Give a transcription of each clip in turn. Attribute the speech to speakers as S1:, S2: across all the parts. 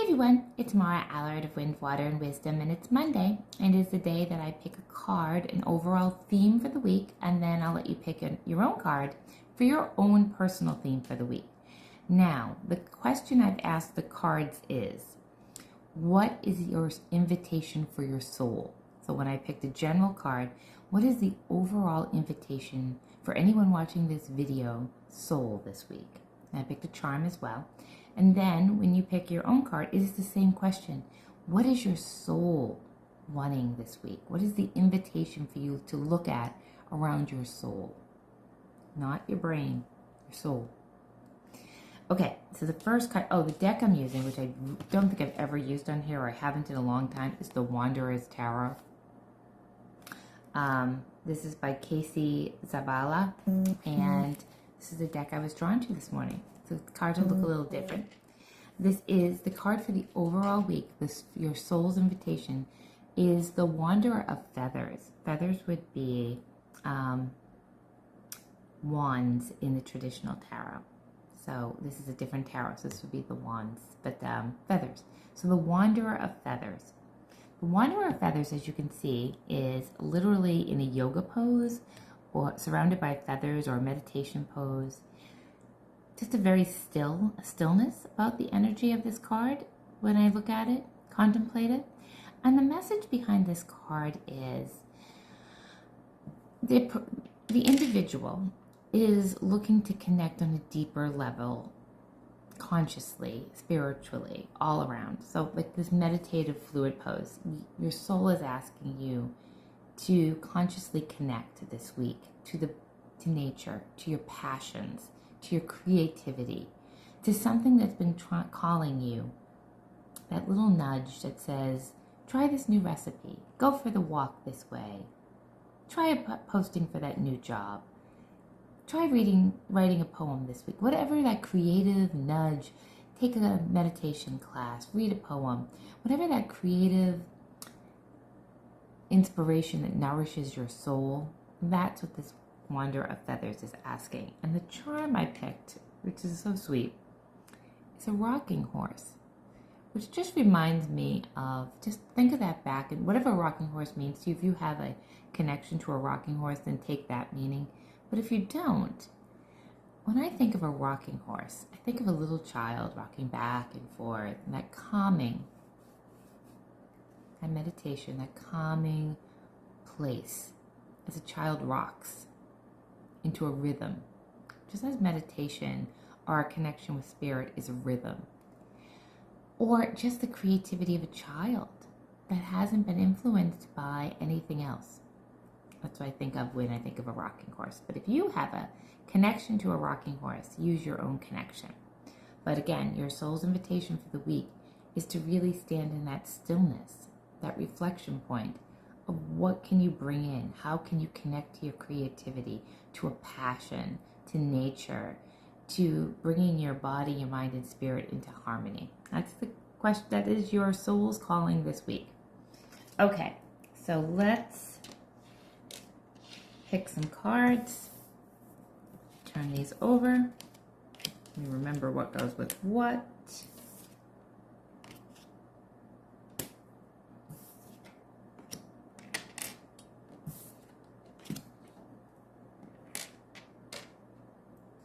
S1: everyone, it's Mara Allard of Wind, Water, and Wisdom, and it's Monday, and it's the day that I pick a card, an overall theme for the week, and then I'll let you pick your own card for your own personal theme for the week. Now, the question I've asked the cards is, what is your invitation for your soul? So when I picked a general card, what is the overall invitation for anyone watching this video, soul, this week? And I picked a charm as well. And then when you pick your own card, it is the same question. What is your soul wanting this week? What is the invitation for you to look at around your soul? Not your brain, your soul. Okay, so the first card, the deck I'm using, which I don't think I've ever used on here, or I haven't in a long time, is the Wanderer's Tarot. This is by Casey Zavala, and this is the deck I was drawn to this morning. So the cards will look a little different. This is the card for the overall week. Your soul's invitation is the Wanderer of Feathers. Feathers would be wands in the traditional tarot. So this is a different tarot. So this would be the wands, but feathers. So the Wanderer of Feathers. The Wanderer of Feathers, as you can see, is literally in a yoga pose or surrounded by feathers or a meditation pose. Just a very stillness about the energy of this card when I look at it, contemplate it. And the message behind this card is the individual is looking to connect on a deeper level, consciously, spiritually, all around. So like this meditative fluid pose, your soul is asking you to consciously connect this week to nature, to your passions, to your creativity, to something that's been calling you, that little nudge that says, try this new recipe, go for the walk this way, try posting for that new job, try writing a poem this week. Whatever that creative nudge, take a meditation class, read a poem, whatever that creative inspiration that nourishes your soul, that's what this Wanderer of Feathers is asking. And the charm I picked, which is so sweet, is a rocking horse, which just reminds me of, just think of that back, and whatever a rocking horse means to you, if you have a connection to a rocking horse, then take that meaning. But if you don't, when I think of a rocking horse, I think of a little child rocking back and forth, and that calming, that meditation, that calming place as a child rocks into a rhythm. Just as meditation or our connection with spirit is a rhythm. Or just the creativity of a child that hasn't been influenced by anything else. That's what I think of when I think of a rocking horse. But if you have a connection to a rocking horse, use your own connection. But again, your soul's invitation for the week is to really stand in that stillness, that reflection point of what can you bring in? How can you connect to your creativity, to a passion, to nature, to bringing your body, your mind, and spirit into harmony? That's the question. That is your soul's calling this week. Okay, so let's pick some cards. Turn these over. Let me remember what goes with what.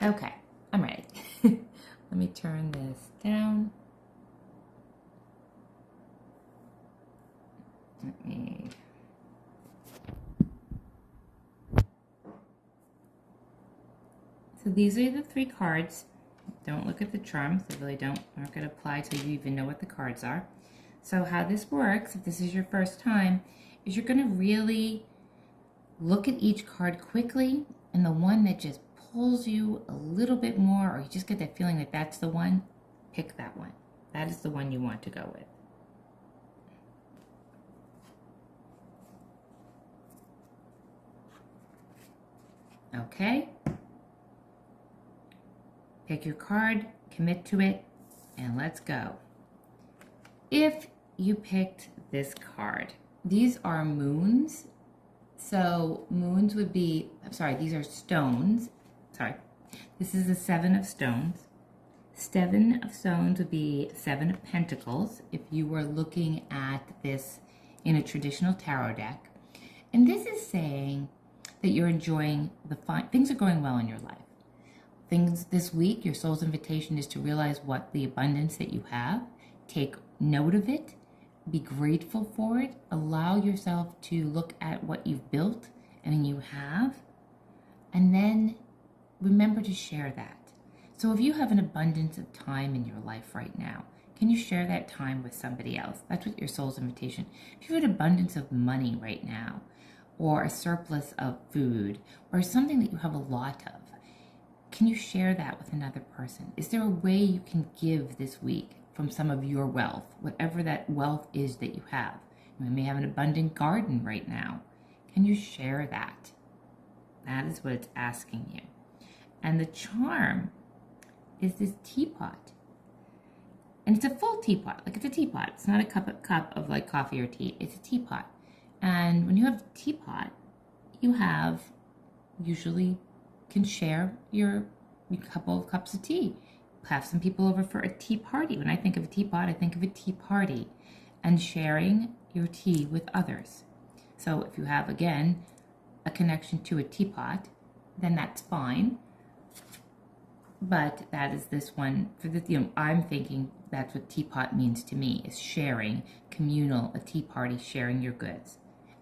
S1: Okay, I'm ready. Let me turn this down. So these are the three cards. Don't look at the charms. They really aren't going to apply till you even know what the cards are. So how this works, if this is your first time, is you're going to really look at each card quickly, and the one that just pulls you a little bit more, or you just get that feeling that that's the one, pick that one. That is the one you want to go with. Okay? Pick your card, commit to it, and let's go. If you picked this card, these are moons. So moons would be, these are stones. Sorry, this is the 7 of stones. Seven of Stones would be Seven of Pentacles if you were looking at this in a traditional tarot deck. And this is saying that you're enjoying things are going well in your life. Things this week, your soul's invitation is to realize what the abundance that you have. Take note of it. Be grateful for it. Allow yourself to look at what you've built and you have. And then remember to share that. So if you have an abundance of time in your life right now, can you share that time with somebody else? That's what your soul's invitation. If you have an abundance of money right now, or a surplus of food, or something that you have a lot of, can you share that with another person? Is there a way you can give this week from some of your wealth, whatever that wealth is that you have? You may have an abundant garden right now. Can you share that? That is what it's asking you. And the charm is this teapot. And it's a full teapot, like it's a teapot. It's not a cup of like coffee or tea. It's a teapot. And when you have a teapot, you have usually can share your couple of cups of tea. Have some people over for a tea party. When I think of a teapot, I think of a tea party and sharing your tea with others. So if you have, again, a connection to a teapot, then that's fine. But that is this one for the, I'm thinking that's what teapot means to me, is sharing, communal, a tea party, sharing your goods.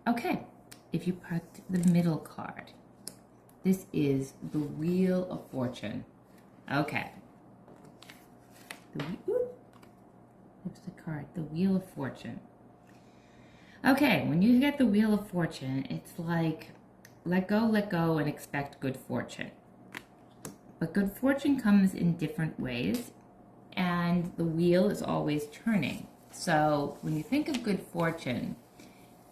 S1: Okay, if you put the middle card, this is the Wheel of Fortune. Okay. What's the card? The Wheel of Fortune. Okay, when you get the Wheel of Fortune, it's like, let go, and expect good fortune. But good fortune comes in different ways, and the wheel is always turning. So when you think of good fortune,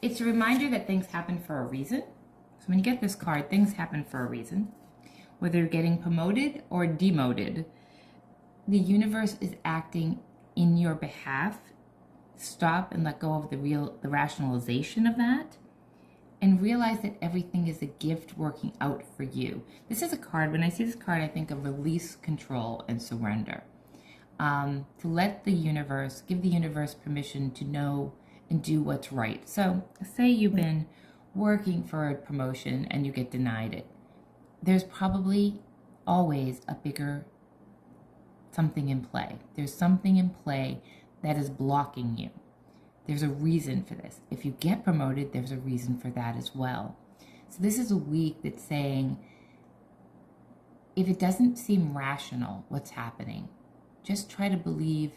S1: it's a reminder that things happen for a reason. So when you get this card, things happen for a reason. Whether you're getting promoted or demoted, the universe is acting in your behalf. Stop and let go of the rationalization of that, and realize that everything is a gift working out for you. This is a card, when I see this card, I think of release, control, and surrender. To let the universe, give the universe permission to know and do what's right. So say you've been working for a promotion and you get denied it. There's probably always a bigger something in play. There's something in play that is blocking you. There's a reason for this. If you get promoted, there's a reason for that as well. So this is a week that's saying, if it doesn't seem rational what's happening, just try to believe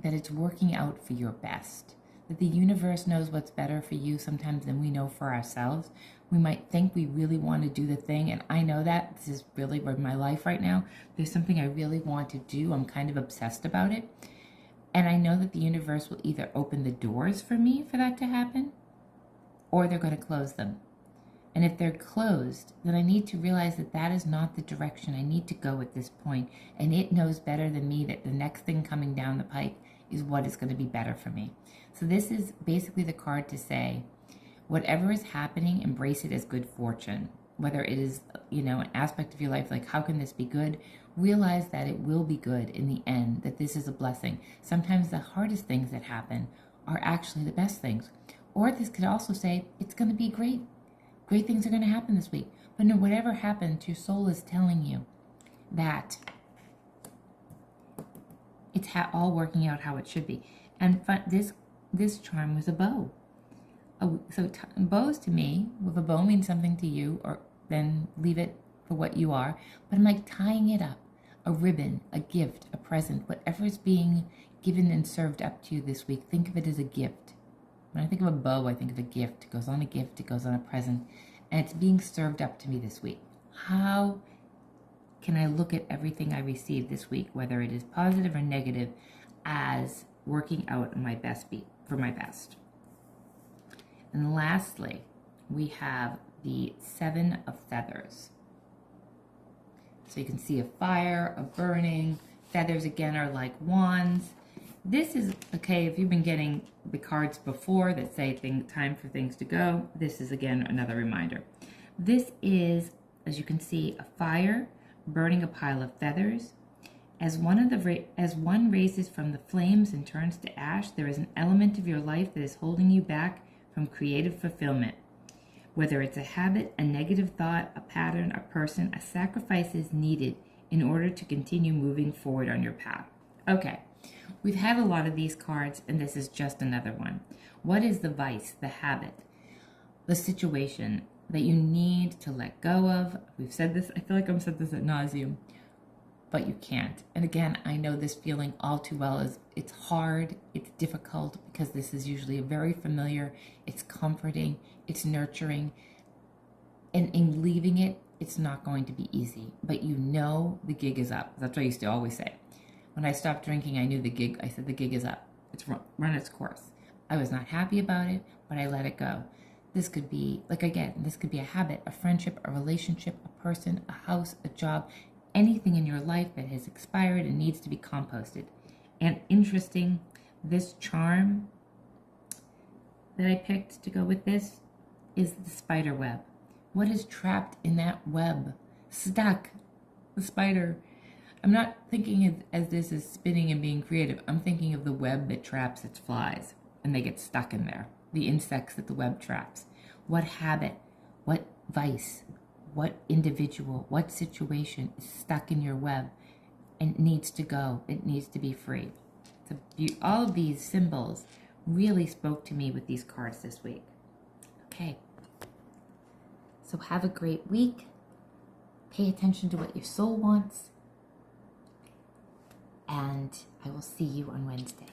S1: that it's working out for your best, that the universe knows what's better for you sometimes than we know for ourselves. We might think we really want to do the thing, and I know that this is really where my life right now. There's something I really want to do. I'm kind of obsessed about it. And I know that the universe will either open the doors for me for that to happen, or they're going to close them. And if they're closed, then I need to realize that that is not the direction I need to go at this point. And it knows better than me that the next thing coming down the pike is what is going to be better for me. So this is basically the card to say, whatever is happening, embrace it as good fortune. Whether it is, an aspect of your life, like how can this be good? Realize that it will be good in the end, that this is a blessing. Sometimes the hardest things that happen are actually the best things. Or this could also say, it's going to be great. Great things are going to happen this week. But no, whatever happens, your soul is telling you that it's all working out how it should be. And this charm was a bow. So bows to me, if a bow means something to you, or then leave it for what you are. But I'm like tying it up, a ribbon, a gift, a present, whatever is being given and served up to you this week, think of it as a gift. When I think of a bow, I think of a gift. It goes on a gift, it goes on a present, and it's being served up to me this week. How can I look at everything I receive this week, whether it is positive or negative, as working out my best for my best? And lastly, we have the Seven of Feathers. So you can see a fire, a burning. Feathers, again, are like wands. This is, okay, if you've been getting the cards before that say time for things to go, this is, again, another reminder. This is, as you can see, a fire burning a pile of feathers. As one raises from the flames and turns to ash, there is an element of your life that is holding you back from creative fulfillment. Whether it's a habit, a negative thought, a pattern, a person, a sacrifice is needed in order to continue moving forward on your path. Okay, we've had a lot of these cards, and this is just another one. What is the vice, the habit, the situation that you need to let go of? We've said this, I feel like I've said this ad nauseum, but you can't. And again, I know this feeling all too well. Is it's hard, it's difficult, because this is usually very familiar, it's comforting, it's nurturing, and in leaving it, it's not going to be easy, but you know the gig is up. That's what I used to always say. When I stopped drinking, I said the gig is up. It's run its course. I was not happy about it, but I let it go. This could be, this could be a habit, a friendship, a relationship, a person, a house, a job, anything in your life that has expired and needs to be composted. And interesting, this charm that I picked to go with this is the spider web. What is trapped in that web? Stuck. The spider. I'm not thinking as this is spinning and being creative. I'm thinking of the web that traps its flies, and they get stuck in there. The insects that the web traps. What habit, what vice, what individual, what situation is stuck in your web and needs to go? It needs to be free. All of these symbols really spoke to me with these cards this week. Okay. So have a great week. Pay attention to what your soul wants. And I will see you on Wednesday.